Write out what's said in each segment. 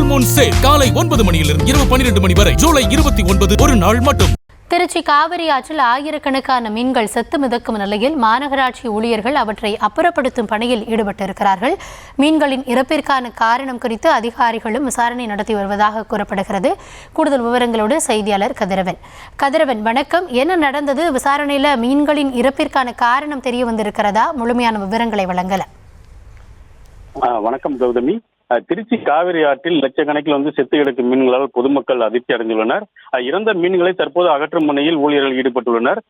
Full Moon sale காலை 9 மணியிலிருந்து இரவு 12 மணி வரை ஜூலை 29 ஒரு நாள் மட்டும். திருச்சி காவிரி ஆற்றில் ஆயிரக்கணக்கான மீன்கள் செத்து மிதக்கும் நிலையில் மாநகராட்சி ஊழியர்கள் அவற்றை அப்புறப்படுத்தும் பணியில் ஈடுபட்டிருக்கிறார்கள். மீன்களின் இறப்பிற்கான காரணம் குறித்து அதிகாரிகளும் விசாரணை நடத்தி வருவதாக கூறப்படுகிறது. கூடுதல் விவரங்களோடு செய்தியாளர் கதிரவன் வணக்கம். என்ன நடந்தது? விசாரணையில் மீன்களின் இறப்பிற்கான காரணம் தெரிய வந்திருக்கிறதா? முழுமையான விவரங்களை வழங்கல. வணக்கம் கௌதமி. திருச்சி காவிரி ஆற்றில் லட்சக்கணக்கில் செத்து கிடக்கும் மீன்களால் பொதுமக்கள் அதிர்ச்சி அடைந்துள்ளனர். இறந்த மீன்களை தற்போது அகற்றும் பணியில் ஊழியர்கள் ஈடுபட்டுள்ளனர்.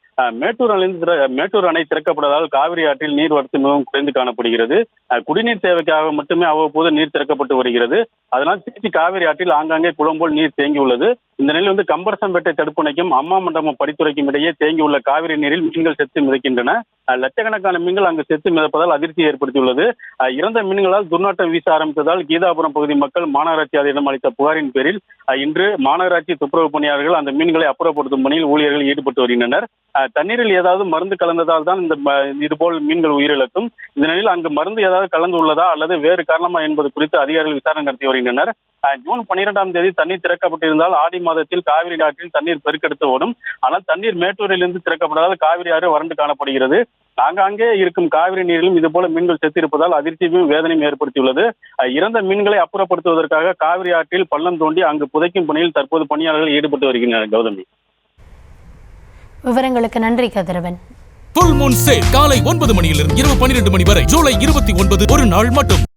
மேட்டூர் அணை திறக்கப்பட்டதால் காவிரி ஆற்றில் நீர்வரத்து மிகவும் குறைந்து காணப்படுகிறது. குடிநீர் தேவைக்காக மட்டுமே அவ்வப்போது நீர் திறக்கப்பட்டு வருகிறது. அதனால் திருச்சி காவிரி ஆற்றில் ஆங்காங்கே குளம் போல் நீர் தேங்கியுள்ளது. இந்த நிலையில் கம்பரசம்பேட்டை தடுப்பணைக்கும் அம்மா மண்டபம் படித்துறைக்கும் இடையே தேங்கியுள்ள காவிரி நீரில் மீன்கள் செத்து மிதக்கின்றன. லட்சக்கணக்கான மீன்கள் அங்கு செத்து மிதப்பதால் அதிர்ச்சியை ஏற்படுத்தியுள்ளது. இறந்த மீன்களால் துர்நாற்றம் வீச ஆரம்பித்ததால் கீதாபுரம் பகுதி மக்கள் மாநகராட்சி அதிகாரிடம் அளித்த புகாரின் பேரில் இன்று மாநகராட்சி துப்புரவு பணியாளர்கள் அந்த மீன்களை அப்புறப்படுத்தும் பணியில் ஊழியர்கள் ஈடுபட்டு வருகின்றனர். தண்ணீரில் ஏதாவது மருந்து கலந்ததால் தான் இதுபோல் மீன்கள் உயிரிழக்கும். இந்த நிலையில் அங்கு மருந்து ஏதாவது கலந்து உள்ளதா அல்லது வேறு காரணமா என்பது குறித்து அதிகாரிகள் விசாரணை நடத்தி வருகின்றனர். ஜூன் 12ஆம் தேதி தண்ணீர் திறக்கப்பட்டிருந்தால் ஆடி மாதத்தில் காவிரி ஆற்றில் தண்ணீர் பெருக்கெடுத்து ஓடும். ஆனால் தண்ணீர் மேட்டூரிலிருந்து திறக்கப்பட்டதால் காவிரி ஆறு வறண்டு காணப்படுகிறது. ஆங்காங்கே இருக்கும் காவிரி நீரிலும் இதுபோல மீன்கள் செத்திருப்பதால் அதிர்ச்சியும் வேதனையும் ஏற்படுத்தியுள்ளது. இறந்த மீன்களை அப்புறப்படுத்துவதற்காக காவிரி ஆற்றில் பள்ளம் தோண்டி அங்கு புதைக்கும் பணியில் தற்போது பணியாளர்கள் ஈடுபட்டு வருகின்றனர். கௌதமி, விவரங்களுக்கு நன்றி கதிரவன். ஃபுல் மூன் சேல் காலை 9 மணியிலிருந்து இரவு 12 மணி வரை ஜூலை 29 ஒரு நாள் மட்டும்.